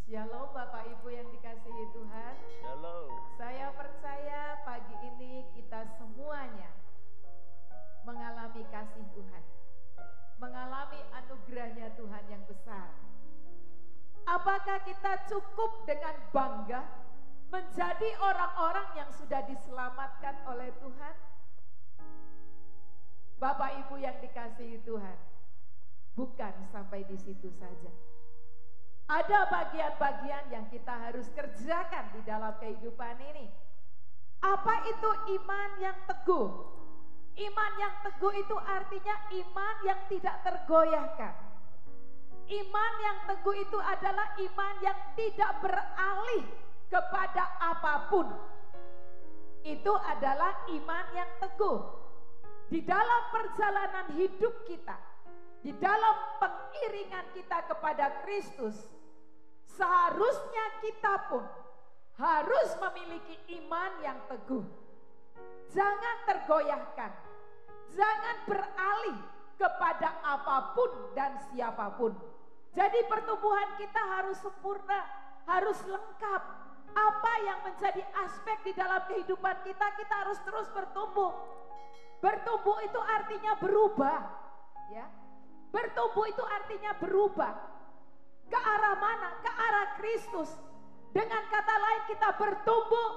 Shalom Bapak Ibu yang dikasihi Tuhan. Shalom. Saya percaya pagi ini kita semuanya mengalami kasih Tuhan, mengalami anugerahnya Tuhan yang besar. Apakah kita cukup dengan bangga menjadi orang-orang yang sudah diselamatkan oleh Tuhan? Bapak Ibu yang dikasihi Tuhan, bukan sampai di situ saja. Ada bagian-bagian yang kita harus kerjakan di dalam kehidupan ini. Apa itu iman yang teguh? Iman yang teguh itu artinya iman yang tidak tergoyahkan. Iman yang teguh itu adalah iman yang tidak beralih kepada apapun. Itu adalah iman yang teguh. Di dalam perjalanan hidup kita, di dalam pengiringan kita kepada Kristus, seharusnya kita pun harus memiliki iman yang teguh. Jangan tergoyahkan, jangan beralih kepada apapun dan siapapun. Jadi pertumbuhan kita harus sempurna, harus lengkap. Apa yang menjadi aspek di dalam kehidupan kita, kita harus terus bertumbuh. Bertumbuh itu artinya berubah, ya. Bertumbuh itu artinya berubah. Ke arah mana? Ke arah Kristus. Dengan kata lain kita bertumbuh,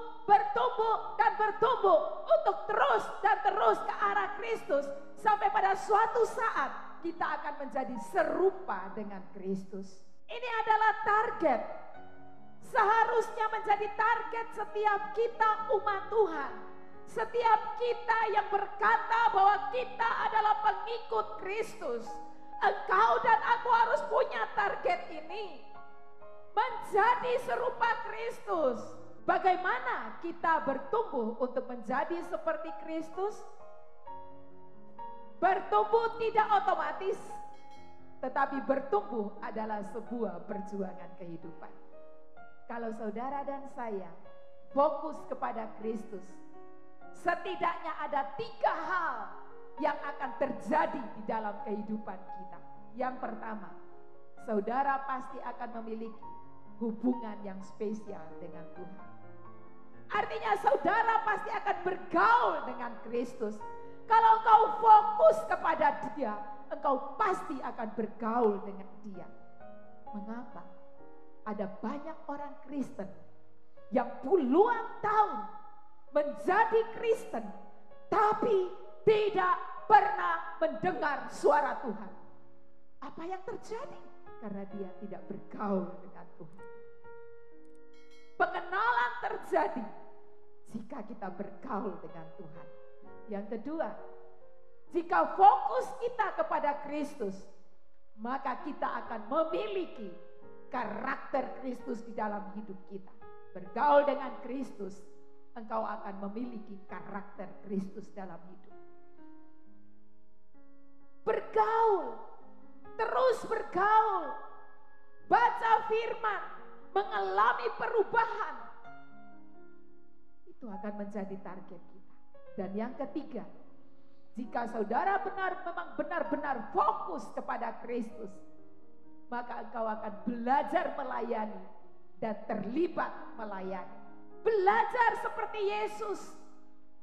dan bertumbuh untuk terus dan terus ke arah Kristus. Sampai pada suatu saat kita akan menjadi serupa dengan Kristus. Ini adalah target. Seharusnya menjadi target setiap kita umat Tuhan. Setiap kita yang berkata bahwa kita adalah pengikut Kristus. Engkau dan aku harus punya target ini. Menjadi serupa Kristus. Bagaimana kita bertumbuh untuk menjadi seperti Kristus? Bertumbuh tidak otomatis, tetapi bertumbuh adalah sebuah perjuangan kehidupan. Kalau saudara dan saya fokus kepada Kristus, setidaknya ada 3 hal yang akan terjadi di dalam kehidupan kita. Yang pertama, saudara pasti akan memiliki hubungan yang spesial dengan Tuhan. Artinya saudara pasti akan bergaul dengan Kristus. Kalau engkau fokus kepada Dia, engkau pasti akan bergaul dengan Dia. Mengapa? Ada banyak orang Kristen yang puluhan tahun menjadi Kristen, tapi tidak pernah mendengar suara Tuhan. Apa yang terjadi? Karena dia tidak bergaul dengan Tuhan. Pengenalan terjadi jika kita bergaul dengan Tuhan. Yang kedua, jika fokus kita kepada Kristus, maka kita akan memiliki karakter Kristus di dalam hidup kita. Bergaul dengan Kristus, engkau akan memiliki karakter Kristus dalam hidup. Bergaul, terus bergaul, baca firman, mengalami perubahan. Itu akan menjadi target kita. Dan yang ketiga, jika saudara memang benar-benar fokus kepada Kristus, maka engkau akan belajar melayani dan terlibat melayani. Belajar seperti Yesus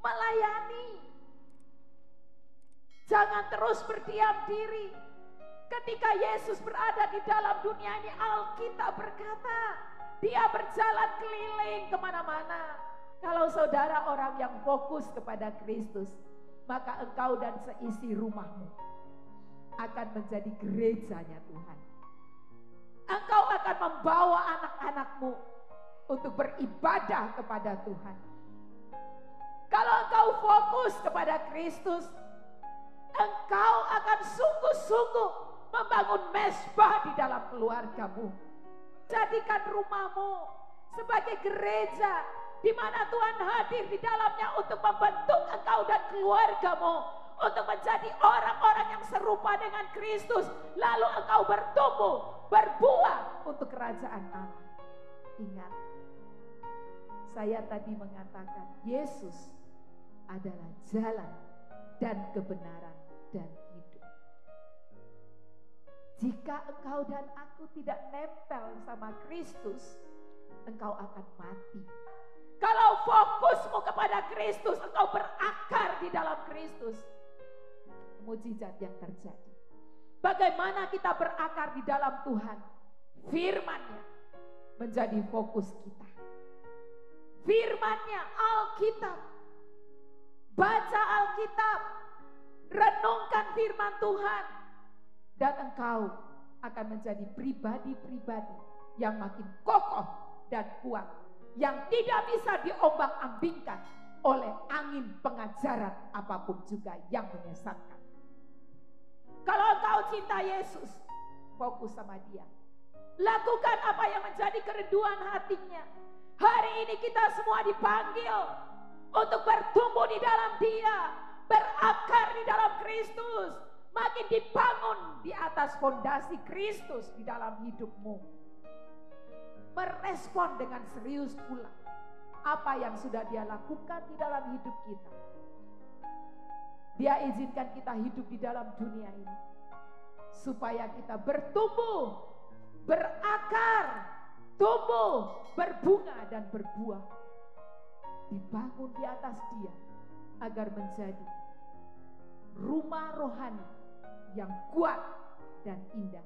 melayani. Jangan terus berdiam diri. Ketika Yesus berada di dalam dunia ini, Alkitab berkata, dia berjalan keliling kemana-mana. Kalau saudara orang yang fokus kepada Kristus, maka engkau dan seisi rumahmu akan menjadi gerejanya Tuhan. Engkau akan membawa anak-anakmu untuk beribadah kepada Tuhan. Kalau engkau fokus kepada Kristus, engkau akan sungguh-sungguh membangun mezbah di dalam keluargamu. Jadikan rumahmu sebagai gereja di mana Tuhan hadir di dalamnya untuk membentuk engkau dan keluargamu untuk menjadi orang-orang yang serupa dengan Kristus. Lalu engkau bertumbuh, berbuah untuk kerajaan Allah. Ingat, saya tadi mengatakan Yesus adalah jalan dan kebenaran dan hidup. Jika engkau dan aku tidak nempel sama Kristus, engkau akan mati. Kalau fokusmu kepada Kristus, engkau berakar di dalam Kristus, mujizat yang terjadi. Bagaimana kita berakar di dalam Tuhan? Firman-Nya menjadi fokus kita. Firman-Nya, Alkitab. Baca Alkitab, renungkan firman Tuhan, dan engkau akan menjadi pribadi-pribadi yang makin kokoh dan kuat, yang tidak bisa diombang-ambingkan oleh angin pengajaran apapun juga yang menyesatkan. Kalau engkau cinta Yesus, fokus sama Dia. Lakukan apa yang menjadi kerinduan hatinya. Hari ini kita semua dipanggil untuk bertumbuh di dalam Dia, berakar di dalam Kristus, makin dibangun di atas fondasi Kristus di dalam hidupmu. Merespon dengan serius pula apa yang sudah Dia lakukan di dalam hidup kita. Dia izinkan kita hidup di dalam dunia ini supaya kita bertumbuh, berakar, tumbuh, berbunga dan berbuah. Dibangun di atas Dia agar menjadi rumah rohani yang kuat dan indah